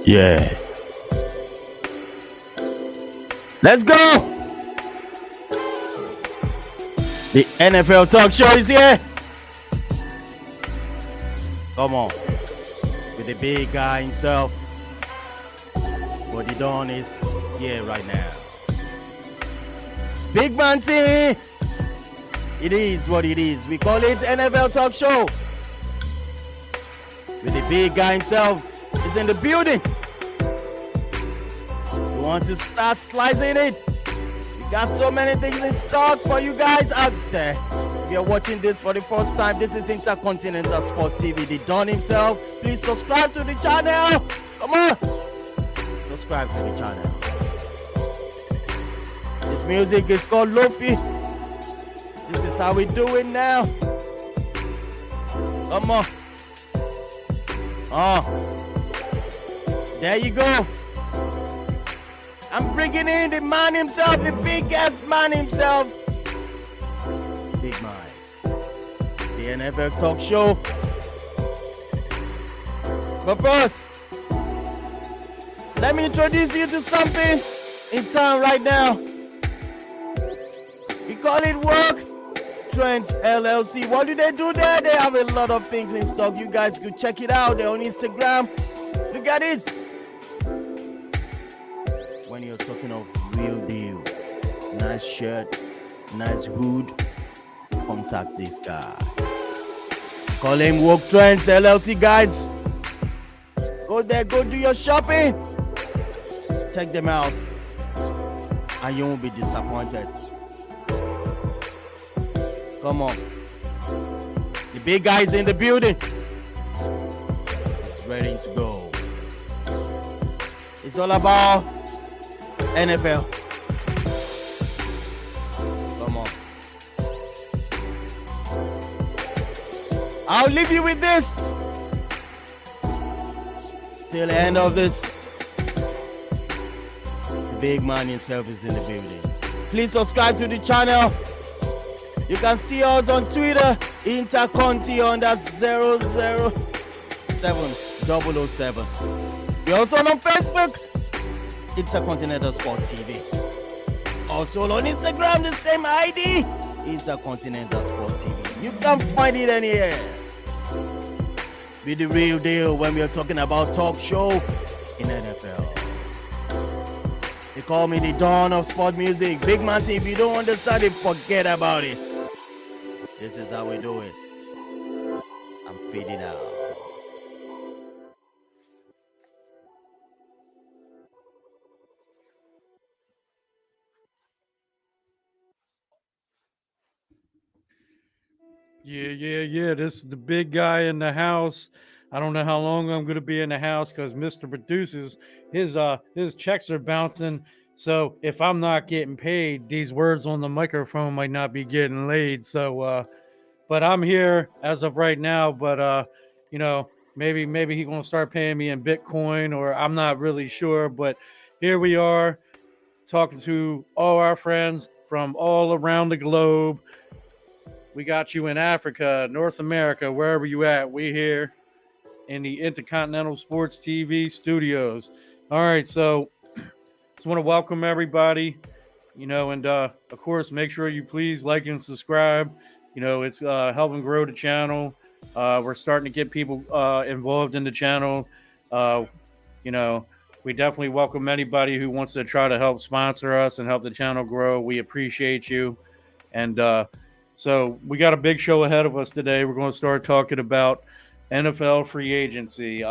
Yeah. Let's go. The NFL talk show is here. Come on. With the big guy himself. What he done is here right now. Big man team. It is what it is. We call it NFL talk show. With the big guy himself is in the building. You want to start slicing it? We got so many things in stock for you guys out there. If you're watching this for the first time, this is Intercontinental Sport TV. The Don himself. Please subscribe to the channel. Come on. Subscribe to the channel. This music is called Lofi. This is how we do it now. Come on. There you go. I'm bringing in the man himself, the biggest man himself. Big Mike. The NFL talk show. But first, let me introduce you to something in town right now. We call it Work Trends LLC. What do they do there? They have a lot of things in stock. You guys could check it out. They're on Instagram. Look at it. When you're talking of real deal, nice shirt, nice hood, contact this guy. Call him Work Trends LLC, guys. Go there, go do your shopping. Check them out, and you won't be disappointed. Come on. The big guy is in the building. He's ready to go. It's all about NFL. Come on. I'll leave you with this till the end of this. The big man himself is in the building. Please subscribe to the channel. You can see us on Twitter, Interconti under 007. We're also on Facebook, Intercontinental Sport TV. Also on Instagram, the same ID, Intercontinental Sport TV. You can find it anywhere. Be the real deal when we're talking about talk show in NFL. They call me the Dawn of Sport Music. Big man, if you don't understand it, forget about it. This is how we do it. I'm fading out. Yeah. This is the big guy in the house. I don't know how long I'm going to be in the house because Mr. Produces his checks are bouncing. So if I'm not getting paid, these words on the microphone might not be getting laid. So, but I'm here as of right now. But maybe he's going to start paying me in Bitcoin, or I'm not really sure. But here we are talking to all our friends from all around the globe. We got you in Africa, North America, wherever you at. We here in the Intercontinental Sports TV studios. All right, so just want to welcome everybody, and of course, make sure you please like and subscribe. It's helping grow the channel. We're starting to get people involved in the channel. We definitely welcome anybody who wants to try to help sponsor us and help the channel grow. We appreciate you. And so we got a big show ahead of us today. We're going to start talking about NFL free agency.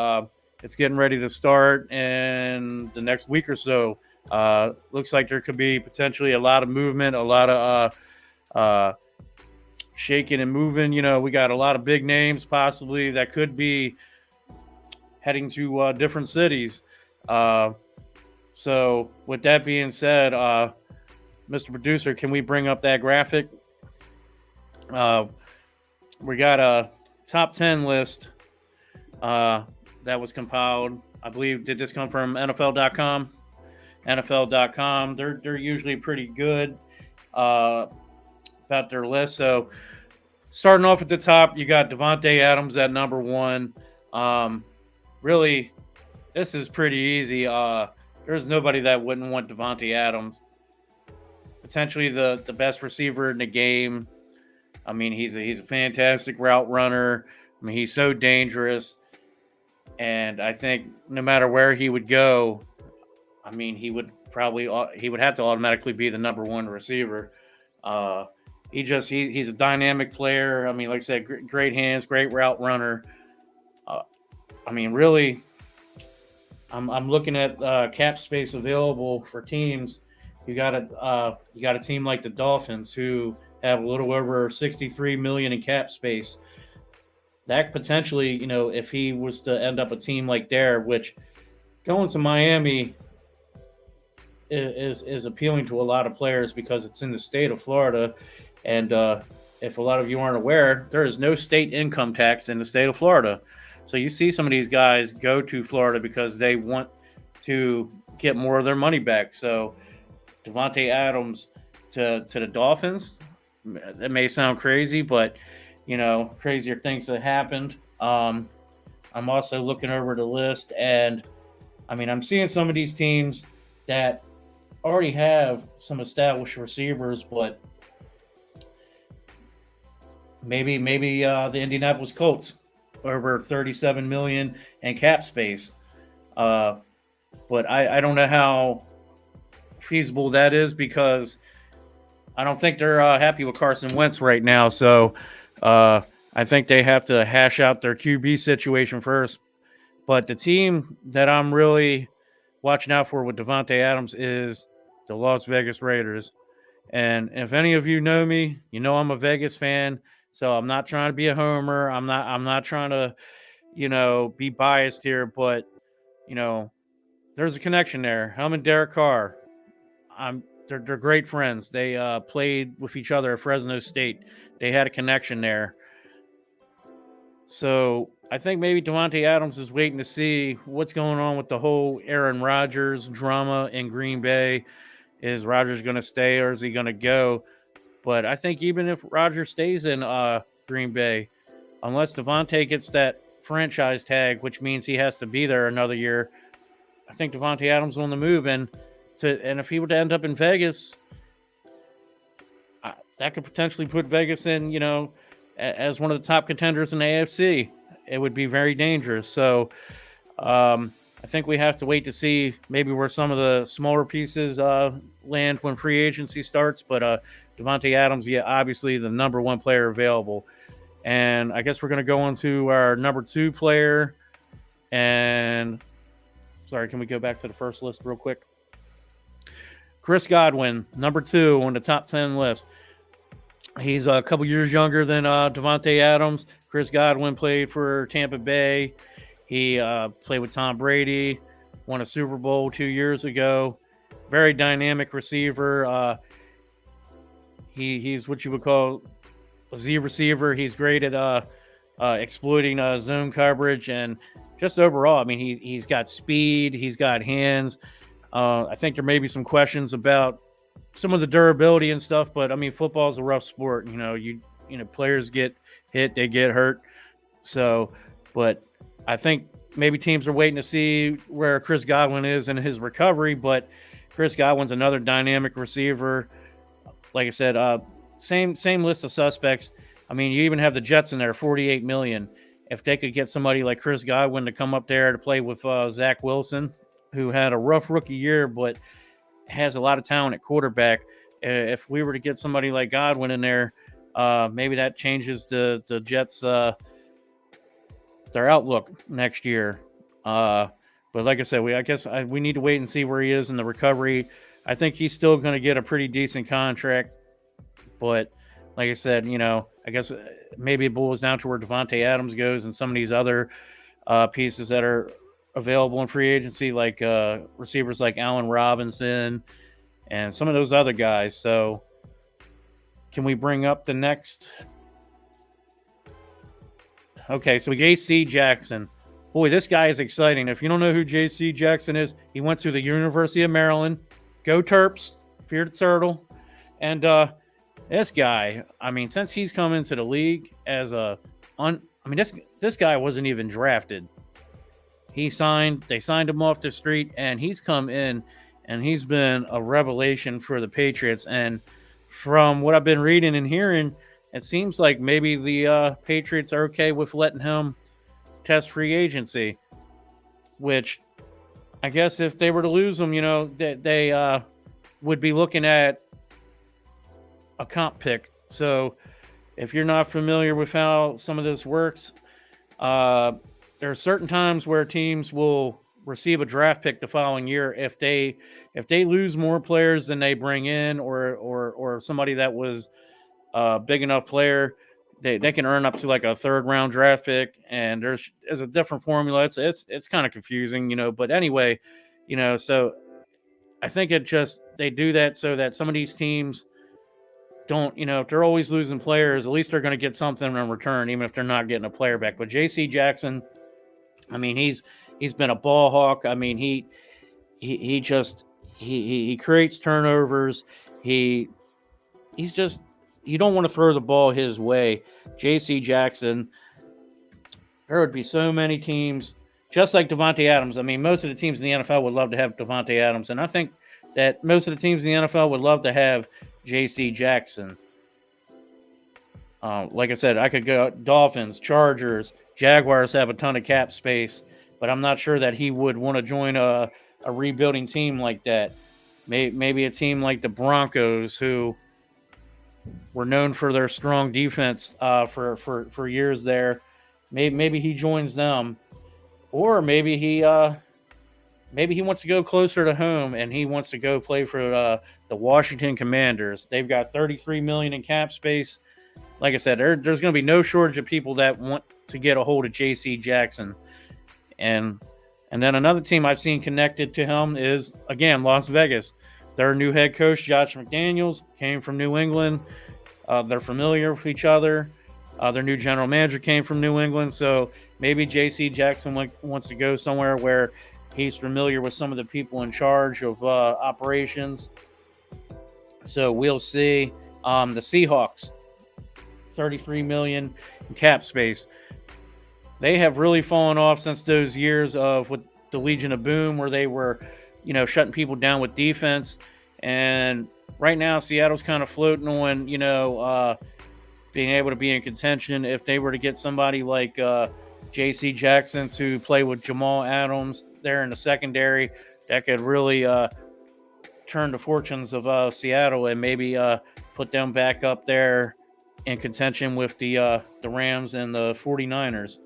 It's getting ready to start in the next week or so. Looks like there could be potentially a lot of movement, a lot of shaking and moving. We got a lot of big names possibly that could be heading to different cities. So with that being said, Mr. Producer, can we bring up that graphic? We got a top 10 list that was compiled. I believe, did this come from NFL.com? NFL.com. They're usually pretty good about their list. So starting off at the top, you got Davante Adams at number 1. Really This is pretty easy. There's nobody that wouldn't want Davante Adams. Potentially the best receiver in the game. I mean, he's a fantastic route runner. I mean, he's so dangerous, and I think no matter where he would go, I mean, he would have to automatically be the number one receiver. Uh, he's a dynamic player. I mean, like I said, great hands, great route runner. Uh, I mean, really, I'm looking at cap space available for teams. You got a team like the Dolphins who have a little over 63 million in cap space. That potentially, if he was to end up a team like there, which going to Miami is appealing to a lot of players because it's in the state of Florida, and if a lot of you aren't aware, there is no state income tax in the state of Florida. So you see some of these guys go to Florida because they want to get more of their money back. So Davante Adams to the Dolphins, that may sound crazy, but crazier things that happened. I'm also looking over the list, and I mean, I'm seeing some of these teams that already have some established receivers, but maybe the Indianapolis Colts over 37 million in cap space. But I don't know how feasible that is because I don't think they're happy with Carson Wentz right now. So I think they have to hash out their QB situation first. But the team that I'm really watching out for with Davante Adams is the Las Vegas Raiders. And if any of you know me, you know I'm a Vegas fan. So I'm not trying to be a homer. I'm not trying to, be biased here, but there's a connection there. Him and Derek Carr, they're great friends. They played with each other at Fresno State. They had a connection there. So I think maybe Davante Adams is waiting to see what's going on with the whole Aaron Rodgers drama in Green Bay. Is Rodgers going to stay or is he going to go? But I think even if Rodgers stays in Green Bay, unless Davante gets that franchise tag, which means he has to be there another year, I think Davante Adams on the move. And if he were to end up in Vegas, that could potentially put Vegas in, as one of the top contenders in the AFC. It would be very dangerous. So I think we have to wait to see maybe where some of the smaller pieces land when free agency starts. But Davante Adams, obviously the number one player available. And I guess we're going to go on to our number two player. And sorry, can we go back to the first list real quick? Chris Godwin, number two on the top 10 list. He's a couple years younger than Davante Adams. Chris Godwin played for Tampa Bay. He played with Tom Brady, won a Super Bowl 2 years ago. Very dynamic receiver. He's what you would call a Z receiver. He's great at exploiting zone coverage and just overall. I mean, he's got speed. He's got hands. I think there may be some questions about some of the durability and stuff, but I mean, football is a rough sport. Players get hit, they get hurt. So, but I think maybe teams are waiting to see where Chris Godwin is in his recovery, but Chris Godwin's another dynamic receiver. Like I said, same list of suspects. I mean, you even have the Jets in there, 48 million. If they could get somebody like Chris Godwin to come up there to play with Zach Wilson, who had a rough rookie year, but has a lot of talent at quarterback. If we were to get somebody like Godwin in there, maybe that changes the Jets' their outlook next year. But like I said, we need to wait and see where he is in the recovery. I think he's still going to get a pretty decent contract. But like I said, I guess maybe it boils down to where Davante Adams goes and some of these other pieces that are available in free agency, like receivers like Allen Robinson and some of those other guys. So can we bring up the next? Okay, so J.C. Jackson. Boy, this guy is exciting. If you don't know who J.C. Jackson is, he went to the University of Maryland. Go Terps. Fear the turtle. And this guy, I mean, since he's come into the league as this guy wasn't even drafted. They signed him off the street, and he's come in, and he's been a revelation for the Patriots. And from what I've been reading and hearing, it seems like maybe the Patriots are okay with letting him test free agency, which I guess if they were to lose him, they would be looking at a comp pick. So if you're not familiar with how some of this works, there are certain times where teams will receive a draft pick the following year if they lose more players than they bring in, or somebody that was a big enough player, they can earn up to like a third round draft pick. And there's a different formula. It's kind of confusing, but anyway, so I think they do that so that some of these teams don't, if they're always losing players, at least they're going to get something in return, even if they're not getting a player back. But J.C. Jackson, I mean, he's been a ball hawk. I mean, he creates turnovers. He's just, you don't want to throw the ball his way. J.C. Jackson, there would be so many teams, just like Davante Adams. I mean, most of the teams in the NFL would love to have Davante Adams, and I think that most of the teams in the NFL would love to have J.C. Jackson. Like I said, I could go Dolphins, Chargers, Jaguars have a ton of cap space, but I'm not sure that he would want to join a rebuilding team like that. Maybe a team like the Broncos, who were known for their strong defense for years there. Maybe he joins them, or maybe he wants to go closer to home and he wants to go play for the Washington Commanders. They've got $33 million in cap space. Like I said, there's going to be no shortage of people that want to get a hold of J.C. Jackson. And then another team I've seen connected to him is, again, Las Vegas. Their new head coach, Josh McDaniels, came from New England. They're familiar with each other. Their new general manager came from New England. So maybe J.C. Jackson wants to go somewhere where he's familiar with some of the people in charge of operations. So we'll see. The Seahawks, $33 million in cap space. They have really fallen off since those years of with the Legion of Boom, where they were, shutting people down with defense. And right now, Seattle's kind of floating on, being able to be in contention. If they were to get somebody like J.C. Jackson to play with Jamal Adams there in the secondary, that could really turn the fortunes of Seattle and maybe put them back up there in contention with the Rams and the 49ers.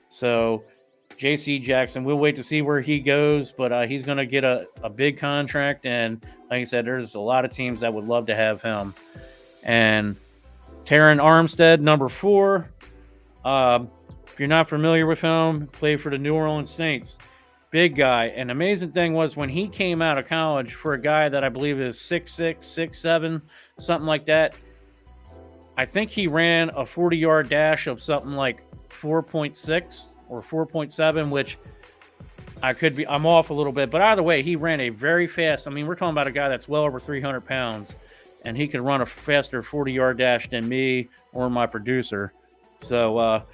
So J.C. Jackson, we'll wait to see where he goes, but he's going to get a big contract. And like I said, there's a lot of teams that would love to have him. And Taryn Armstead, number 4. If you're not familiar with him, played for the New Orleans Saints. Big guy. And the amazing thing was when he came out of college, for a guy that I believe is 6'6", 6'7", something like that, I think he ran a 40-yard dash of something like 4.6 or 4.7, which I'm off a little bit. But either way, he ran a very fast, we're talking about a guy that's well over 300 pounds, and he could run a faster 40-yard dash than me or my producer. So,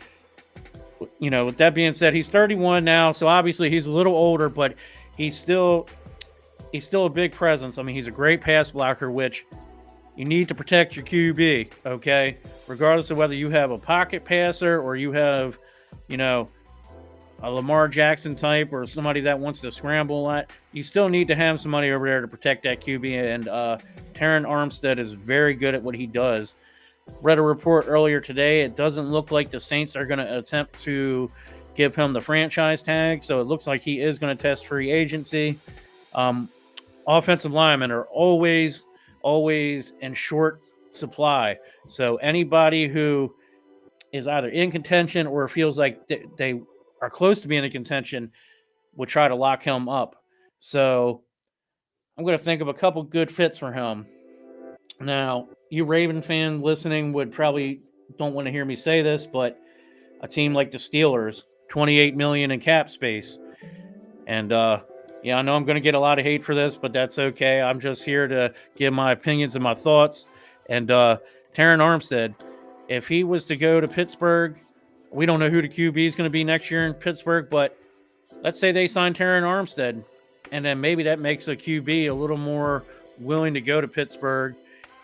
with that being said, he's 31 now, so obviously he's a little older, but he's still a big presence. He's a great pass blocker, which you need to protect your QB, okay? Regardless of whether you have a pocket passer or you have, a Lamar Jackson type or somebody that wants to scramble a lot, you still need to have somebody over there to protect that QB. And Taryn Armstead is very good at what he does. Read a report earlier today. It doesn't look like the Saints are going to attempt to give him the franchise tag, so it looks like he is going to test free agency. Offensive linemen are always in short supply. So anybody who is either in contention or feels like they are close to being in contention would try to lock him up. So I'm going to think of a couple good fits for him. Now, you Raven fan listening would probably don't want to hear me say this, but a team like the Steelers, $28 million in cap space. And yeah, I know I'm going to get a lot of hate for this, but that's okay. I'm just here to give my opinions and my thoughts. And Taryn Armstead, if he was to go to Pittsburgh, we don't know who the QB is going to be next year in Pittsburgh, but let's say they sign Taryn Armstead, and then maybe that makes a QB a little more willing to go to Pittsburgh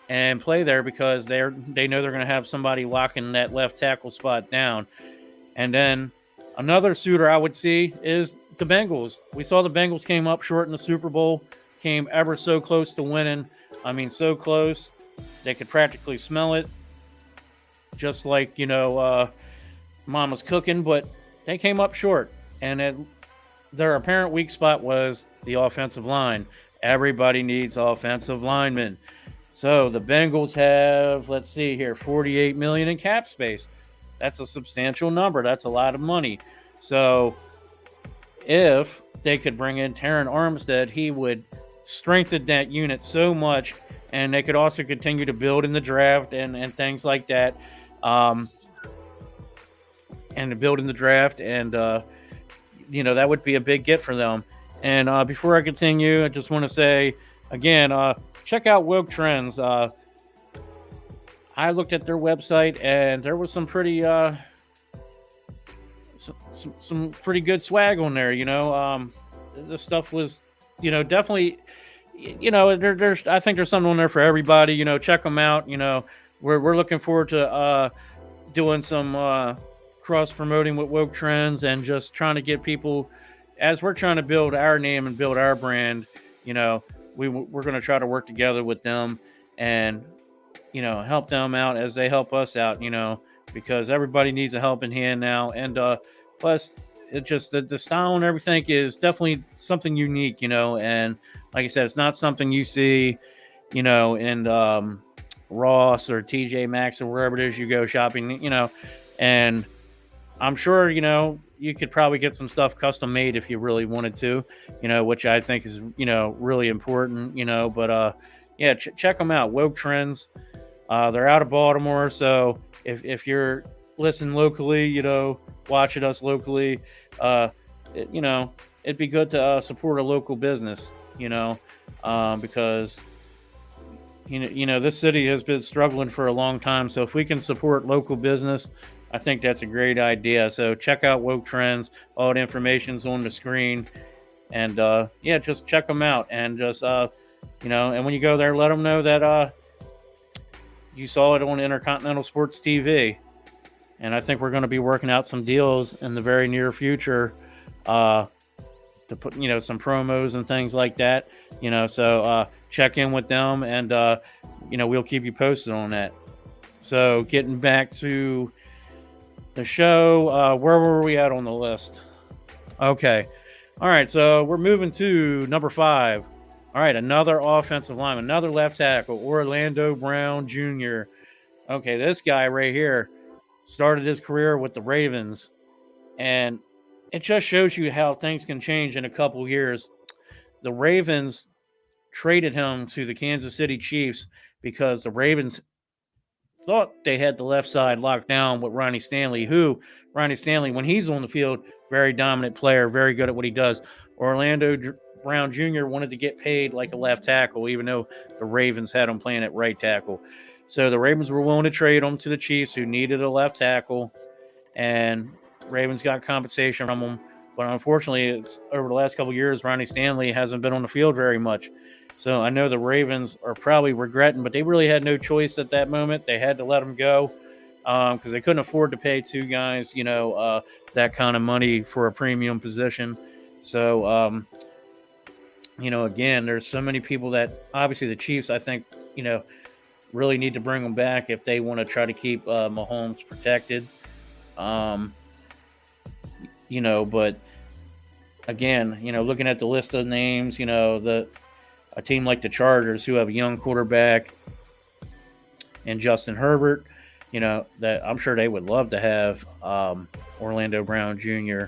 and play there because they know they're going to have somebody locking that left tackle spot down. And then another suitor I would see is the Bengals. We saw the Bengals came up short in the Super Bowl, came ever so close to winning. I mean, so close they could practically smell it, just like Mama's cooking. But they came up short, and their apparent weak spot was the offensive line. Everybody needs offensive linemen. So the Bengals have, let's see here, $48 million in cap space. That's a substantial number. That's a lot of money. So if they could bring in Taryn Armstead, he would strengthen that unit so much, and they could also continue to build in the draft and things like that. And to build in the draft, and that would be a big get for them. And before I continue, I just want to say again, check out Woke Trends. I looked at their website, and there was some pretty some pretty good swag on there. The stuff was, definitely, there's I think there's something on there for everybody. Check them out. We're looking forward to doing some cross promoting with Woke Trends, and just trying to get people, as we're trying to build our name and build our brand. We're going to try to work together with them and help them out as they help us out, because everybody needs a helping hand now. And plus, it just the style and everything is definitely something unique, and like I said, it's not something you see, in Ross or TJ Maxx or wherever it is you go shopping, and I'm sure, you could probably get some stuff custom made if you really wanted to, which I think is, really important, but check them out. Woke Trends. They're out of Baltimore. So if you're listening locally, watching us locally, it'd be good to support a local business, because, this city has been struggling for a long time. So if we can support local business, I think that's a great idea. So check out Woke Trends. All the information's on the screen. And, just check them out. And just, and when you go there, let them know that you saw it on Intercontinental Sports TV. And I think we're going to be working out some deals in the very near future to put, some promos and things like that. So check in with them, and, we'll keep you posted on that. So getting back to the show, where were we at on the list? Okay. All right, so we're moving to number 5. All right, another offensive lineman, another left tackle, Orlando Brown Jr. Okay, this guy right here started his career with the Ravens, and it just shows you how things can change in a couple years. The Ravens traded him to the Kansas City Chiefs because the Ravens thought they had the left side locked down with Ronnie Stanley, when he's on the field, very dominant player, very good at what he does. Orlando Brown Jr. wanted to get paid like a left tackle, even though the Ravens had him playing at right tackle. So the Ravens were willing to trade him to the Chiefs, who needed a left tackle, and Ravens got compensation from him. But unfortunately, it's over the last couple of years, Ronnie Stanley hasn't been on the field very much. So I know the Ravens are probably regretting, but they really had no choice at that moment. They had to let him go because they couldn't afford to pay two guys, that kind of money for a premium position. So, again, there's so many people that obviously the Chiefs, I think, really need to bring them back if they want to try to keep Mahomes protected. But again, looking at the list of names, a team like the Chargers, who have a young quarterback and Justin Herbert, that I'm sure they would love to have Orlando Brown Jr.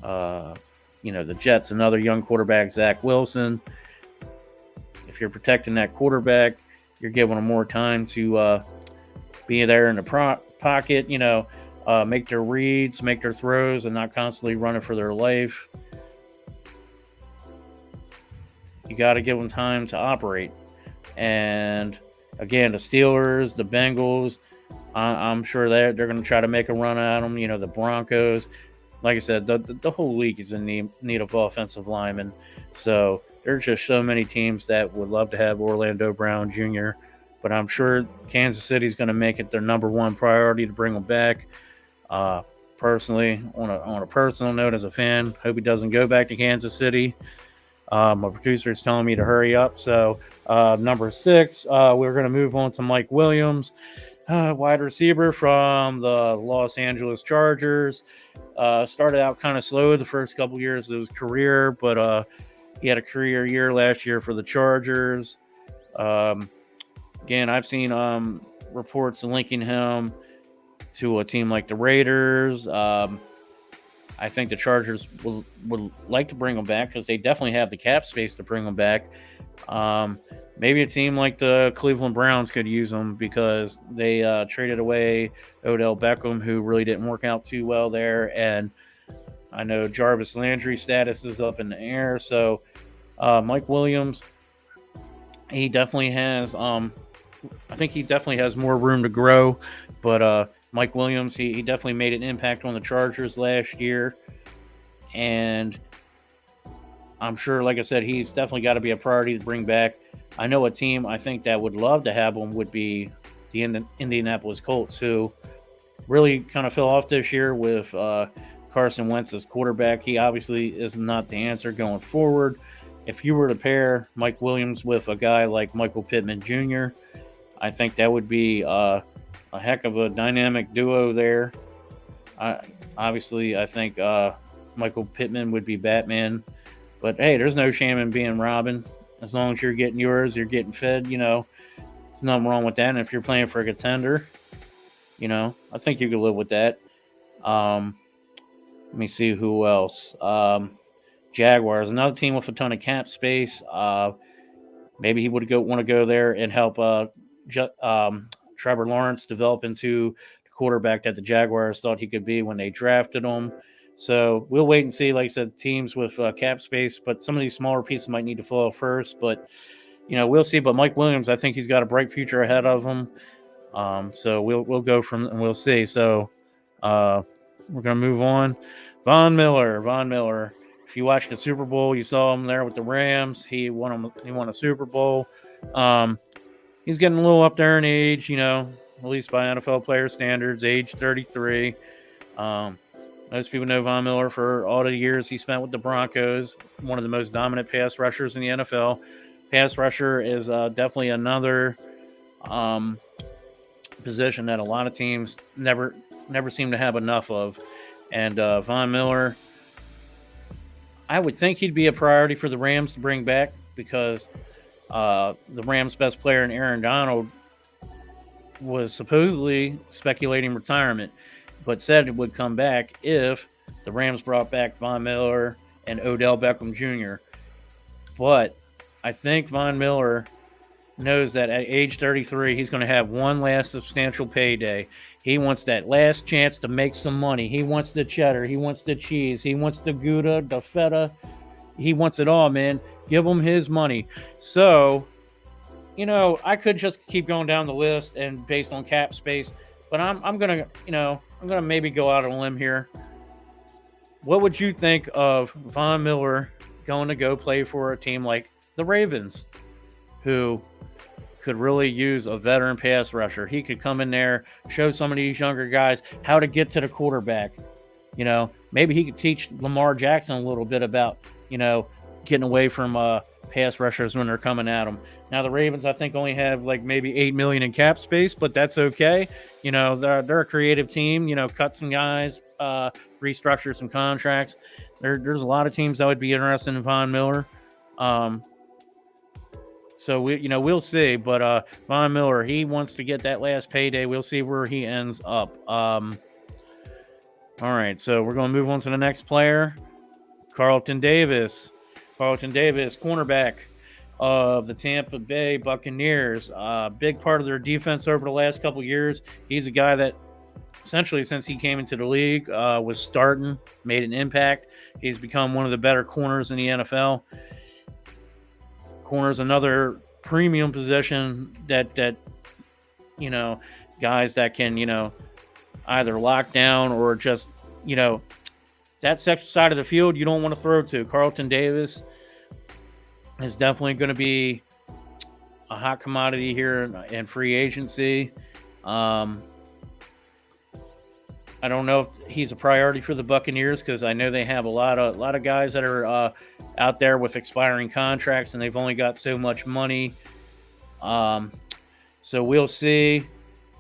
The Jets, another young quarterback, Zach Wilson. If you're protecting that quarterback, you're giving them more time to be there in the pocket, make their reads, make their throws, and not constantly running for their life. You got to give them time to operate. And again, the Steelers, the Bengals, I'm sure they're going to try to make a run at them. The Broncos, like I said, the whole league is in need of offensive linemen. So there's just so many teams that would love to have Orlando Brown Jr., but I'm sure Kansas City's going to make it their number one priority to bring him back. Personally, on a personal note, as a fan, hope he doesn't go back to Kansas City. My producer is telling me to hurry up. So number 6, we're going to move on to Mike Williams, wide receiver from the Los Angeles Chargers. Started out kind of slow the first couple years of his career, but he had a career year last year for the Chargers. Again, I've seen reports linking him to a team like the Raiders. I think the Chargers would like to bring him back because they definitely have the cap space to bring him back. Maybe a team like the Cleveland Browns could use him because they traded away Odell Beckham, who really didn't work out too well there. And I know Jarvis Landry's status is up in the air. So Mike Williams, he definitely has I think he definitely has more room to grow. But Mike Williams, he definitely made an impact on the Chargers last year. And I'm sure, like I said, he's definitely got to be a priority to bring back. I know a team I think that would love to have him would be the Indianapolis Colts, who really kind of fell off this year with Carson Wentz as quarterback. He obviously is not the answer going forward. If you were to pair Mike Williams with a guy like Michael Pittman Jr., I think that would be a heck of a dynamic duo there. Obviously, I think Michael Pittman would be Batman. But, hey, there's no shame in being Robin. As long as you're getting yours, you're getting fed, there's nothing wrong with that. And if you're playing for a contender, I think you could live with that. Let me see who else. Jaguars, another team with a ton of cap space. Maybe he would want to go there and help Trevor Lawrence develop into the quarterback that the Jaguars thought he could be when they drafted him. So we'll wait and see. Like I said, teams with cap space, but some of these smaller pieces might need to fall first. But we'll see. But Mike Williams, I think he's got a bright future ahead of him. So we'll go from and we'll see. So we're gonna move on. Von Miller. If you watched the Super Bowl, you saw him there with the Rams. He won a Super Bowl. He's getting a little up there in age, at least by NFL player standards, age 33. Most people know Von Miller for all the years he spent with the Broncos, one of the most dominant pass rushers in the NFL. Pass rusher is definitely another position that a lot of teams never seem to have enough of. And Von Miller, I would think he'd be a priority for the Rams to bring back because the Rams' best player in Aaron Donald was supposedly speculating retirement, but said it would come back if the Rams brought back Von Miller and Odell Beckham Jr. But I think Von Miller knows that at age 33, he's going to have one last substantial payday. He wants that last chance to make some money. He wants the cheddar. He wants the cheese. He wants the Gouda, the feta. He wants it all, man. Give him his money. So, I could just keep going down the list and based on cap space, but I'm going to maybe go out on a limb here. What would you think of Von Miller going to go play for a team like the Ravens, who could really use a veteran pass rusher? He could come in there, show some of these younger guys how to get to the quarterback. Maybe he could teach Lamar Jackson a little bit about, getting away from pass rushers when they're coming at them. Now, the Ravens, I think, only have like maybe $8 million in cap space, but that's okay. They're a creative team, cut some guys, restructure some contracts. There's a lot of teams that would be interested in Von Miller. So we'll see, but Von Miller, he wants to get that last payday. We'll see where he ends up. All right, so we're going to move on to the next player, Carlton Davis. Cornerback of the Tampa Bay Buccaneers. Big part of their defense over the last couple of years. He's a guy that essentially since he came into the league was starting, made an impact. He's become one of the better corners in the NFL. Corner is another premium position that guys that can either lock down or just that side of the field you don't want to throw to. Carlton Davis is definitely going to be a hot commodity here in free agency. I don't know if he's a priority for the Buccaneers because I know they have a lot of guys that are out there with expiring contracts and they've only got so much money. So we'll see.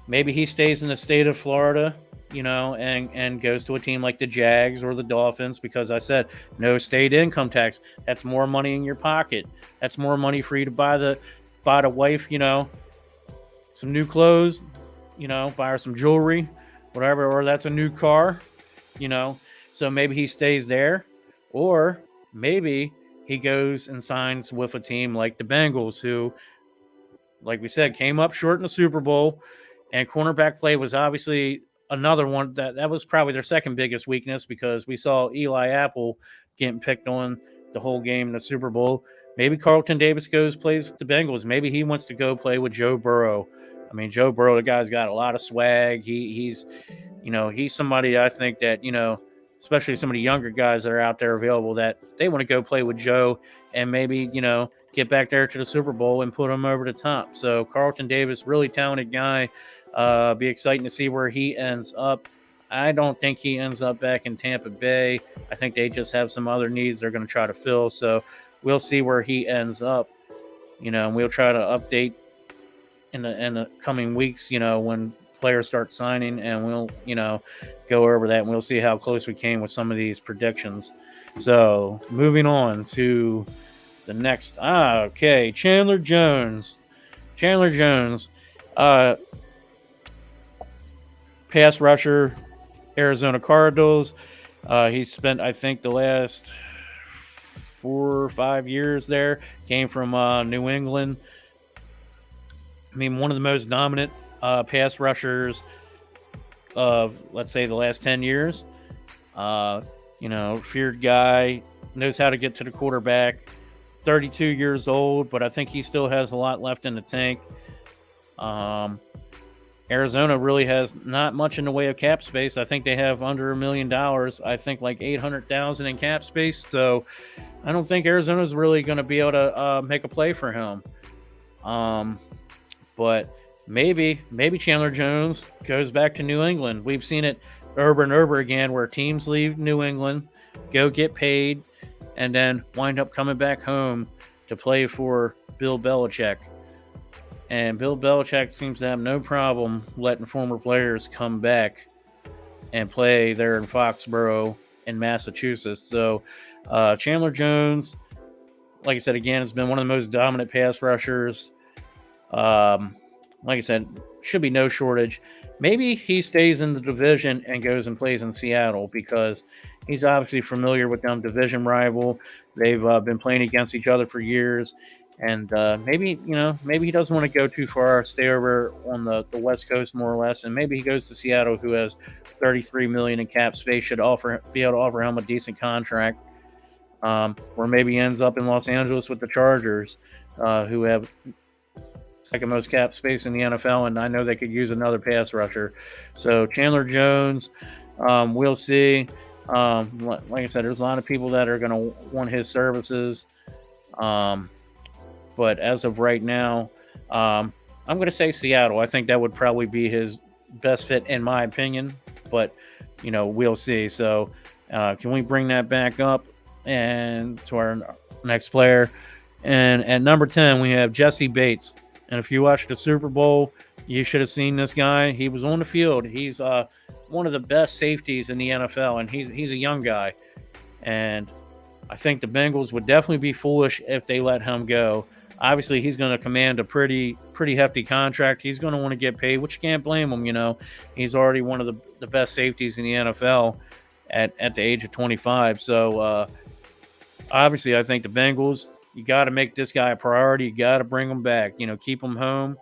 Maybe he stays in the state of Florida, and goes to a team like the Jags or the Dolphins because I said no state income tax. That's more money in your pocket. That's more money for you to buy the wife, some new clothes, buy her some jewelry, whatever, or that's a new car, So maybe he stays there, or maybe he goes and signs with a team like the Bengals, who, like we said, came up short in the Super Bowl, and cornerback play was obviously another one that was probably their second biggest weakness because we saw Eli Apple getting picked on the whole game in the Super Bowl. Maybe Carlton Davis plays with the Bengals. Maybe he wants to go play with Joe Burrow. I mean, Joe Burrow, the guy's got a lot of swag. He's somebody I think that, especially some of the younger guys that are out there available, that they want to go play with Joe and maybe, get back there to the Super Bowl and put him over the top. So Carlton Davis, really talented guy. Be exciting to see where he ends up. I don't think he ends up back in Tampa Bay. I think they just have some other needs they're going to try to fill. So we'll see where he ends up, and we'll try to update in the coming weeks, when players start signing, and we'll, go over that and we'll see how close we came with some of these predictions. So moving on to the next. Okay. Chandler Jones, pass rusher, Arizona Cardinals. He's spent, I think, the last 4 or 5 years there. Came from New England. I mean, one of the most dominant pass rushers of, let's say, the last 10 years. Feared guy, knows how to get to the quarterback. 32 years old, but I think he still has a lot left in the tank. Arizona really has not much in the way of cap space. I think they have under $1 million. I think like $800,000 in cap space. So I don't think Arizona's really going to be able to make a play for him. But maybe Chandler Jones goes back to New England. We've seen it over and over again where teams leave New England, go get paid, and then wind up coming back home to play for Bill Belichick. And Bill Belichick seems to have no problem letting former players come back and play there in Foxborough in Massachusetts. So Chandler Jones, like I said, again, has been one of the most dominant pass rushers. Like I said, should be no shortage. Maybe he stays in the division and goes and plays in Seattle because he's obviously familiar with them, division rival. They've been playing against each other for years. And maybe he doesn't want to go too far, stay over on the West Coast more or less. And maybe he goes to Seattle, who has $33 million in cap space, should be able to offer him a decent contract. Or maybe he ends up in Los Angeles with the Chargers, who have second most cap space in the NFL, and I know they could use another pass rusher. So Chandler Jones, we'll see. Like I said, there's a lot of people that are going to want his services. But as of right now, I'm going to say Seattle. I think that would probably be his best fit in my opinion, but we'll see. So can we bring that back up and to our next player? And at number 10, we have Jesse Bates. And if you watched the Super Bowl, you should have seen this guy. He was on the field. He's one of the best safeties in the NFL, and he's a young guy. And I think the Bengals would definitely be foolish if they let him go. Obviously, he's going to command a pretty hefty contract. He's going to want to get paid, which you can't blame him. He's already one of the best safeties in the NFL at the age of 25. So obviously, I think the Bengals, you got to make this guy a priority. You got to bring him back, keep him home.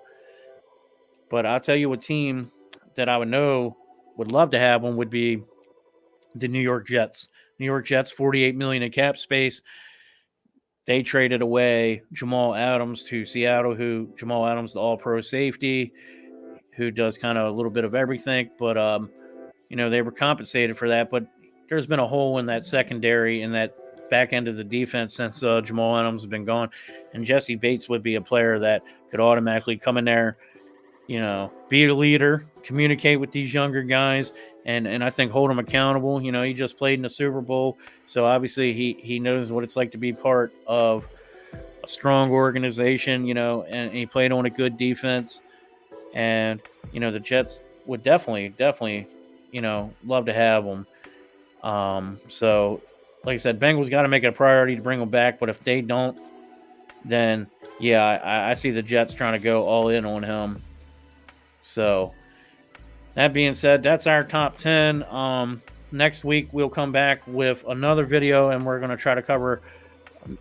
But I'll tell you a team that I would love to have him would be the New York Jets. New York Jets, $48 million in cap space. They traded away Jamal Adams to Seattle, Jamal Adams, the all-pro safety, who does kind of a little bit of everything. But, they were compensated for that. But there's been a hole in that secondary and that back end of the defense since Jamal Adams has been gone. And Jesse Bates would be a player that could automatically come in there, be a leader, communicate with these younger guys, and I think hold them accountable. He just played in the Super Bowl, so obviously he knows what it's like to be part of a strong organization, and he played on a good defense. And, the Jets would definitely, love to have him. So, like I said, Bengals got to make it a priority to bring him back, but if they don't, then, yeah, I see the Jets trying to go all in on him. So, that being said, that's our top 10. Next week, we'll come back with another video, and we're going to try to cover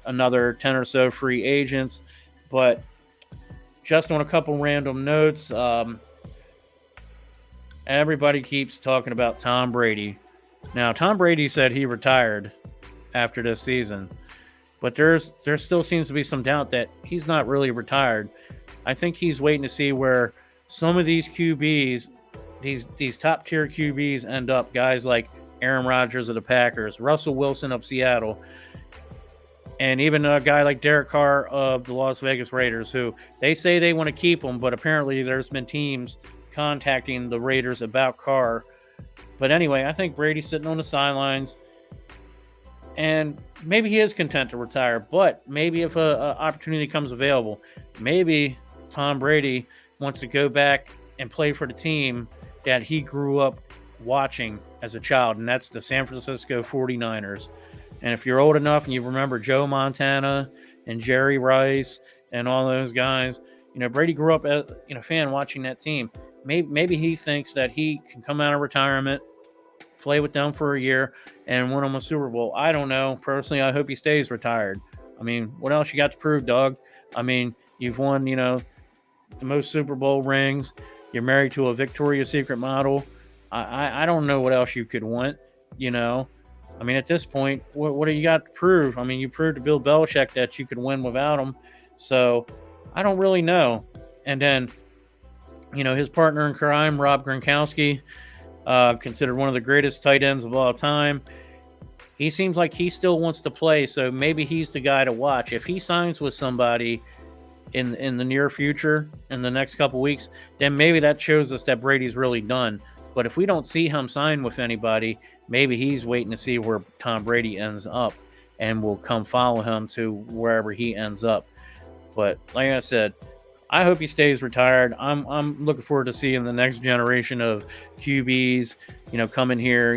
another 10 or so free agents. But just on a couple random notes, everybody keeps talking about Tom Brady. Now, Tom Brady said he retired after this season, but there still seems to be some doubt that he's not really retired. I think he's waiting to see where some of these QBs, these top tier QBs, end up. Guys like Aaron Rodgers of the Packers, Russell Wilson of Seattle, and even a guy like Derek Carr of the Las Vegas Raiders, who they say they want to keep him, but apparently there's been teams contacting the Raiders about Carr. But anyway, I think Brady's sitting on the sidelines, and maybe he is content to retire, but maybe if an opportunity comes available, maybe Tom Brady wants to go back and play for the team that he grew up watching as a child, and that's the San Francisco 49ers. And if you're old enough and you remember Joe Montana and Jerry Rice and all those guys, Brady grew up as a fan watching that team. Maybe he thinks that he can come out of retirement, play with them for a year, and win them a Super Bowl. I don't know. Personally, I hope he stays retired. I mean, what else you got to prove, dog? I mean, you've won, the most Super Bowl rings. You're married to a Victoria's Secret model. I don't know what else you could want, I mean, at this point, what do you got to prove? I mean, you proved to Bill Belichick that you could win without him. So I don't really know. And then, his partner in crime, Rob Gronkowski, considered one of the greatest tight ends of all time. He seems like he still wants to play, so maybe he's the guy to watch. If he signs with somebody in the near future, in the next couple weeks, then maybe that shows us that Brady's really done. But if we don't see him sign with anybody, maybe he's waiting to see where Tom Brady ends up, and we'll come follow him to wherever he ends up. But like I said, I hope he stays retired. I'm looking forward to seeing the next generation of QBs, coming here.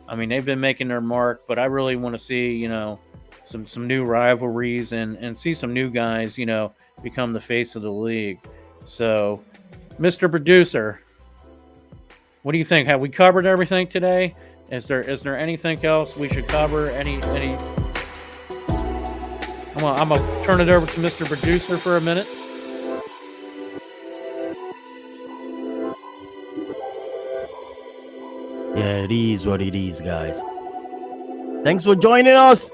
I mean, they've been making their mark, but I really want to see, some new rivalries and see some new guys, become the face of the league. So, Mr. Producer, what do you think? Have we covered everything today? Is there anything else we should cover? Any? I'm gonna turn it over to Mr. Producer for a minute. Yeah, it is what it is, guys. Thanks for joining us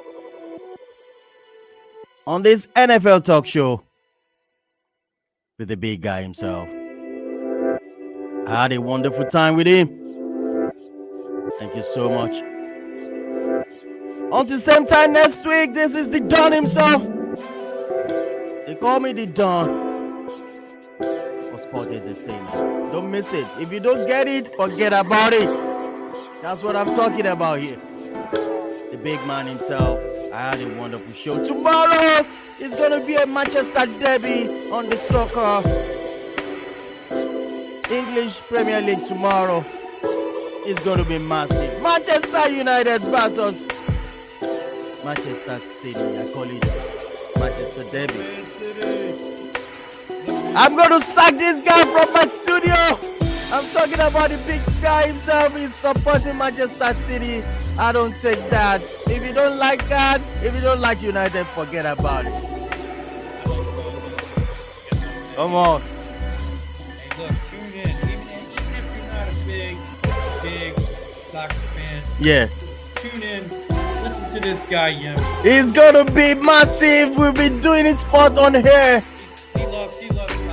on this NFL talk show with the big guy himself. I had a wonderful time with him. Thank you so much. Until same time next week, this is the Don himself. They call me the Don for sport entertainment. Don't miss it. If you don't get it, forget about it. That's what I'm talking about here. The big man himself. I had a wonderful show. Tomorrow is going to be a Manchester derby on the soccer English Premier League tomorrow. It's going to be massive. Manchester United versus Manchester City. I call it Manchester Derby. I'm going to sack this guy from my studio. I'm talking about the big guy himself. He's supporting Manchester City. I don't take that. If you don't like that, if you don't like United, forget about it. Come on. Hey, look, tune in. Even if you're not a big soccer fan, Yeah. tune in. Listen to this guy, Yemi. It's gonna be massive. We'll be doing it spot on here. He loves soccer. He's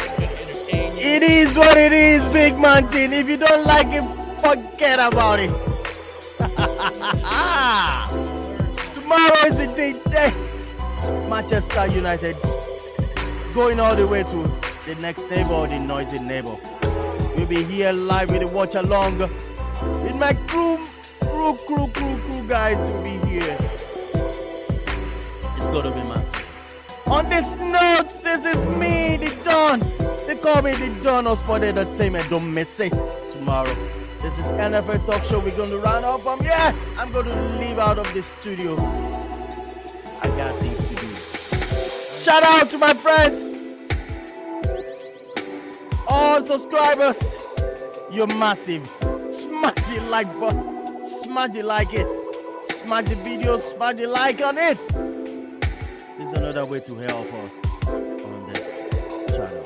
gonna entertain you. It is what it is, Big Mountain. If you don't like it, forget about it. Tomorrow is the day. Manchester United going all the way to the next neighbor or the noisy neighbor. We'll be here live with the watch along. With my crew guys will be here. It's gonna be massive. On this note, this is me, the Don. They call me the Don of Sport Entertainment. Don't miss it tomorrow. This is NFL Talk Show. We're going to round up from here. I'm going to leave out of the studio. I got things to do. Shout out to my friends. All subscribers. You're massive. Smash the like button. Smash the like it. Smash the video. Smash the like on it. This is another way to help us on this channel.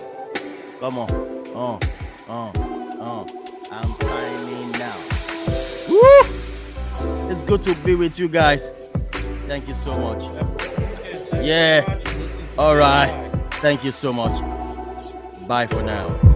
Come on. I'm signing now. Woo! It's good to be with you guys. Thank you so much. Yeah. All right. Thank you so much. Bye for now.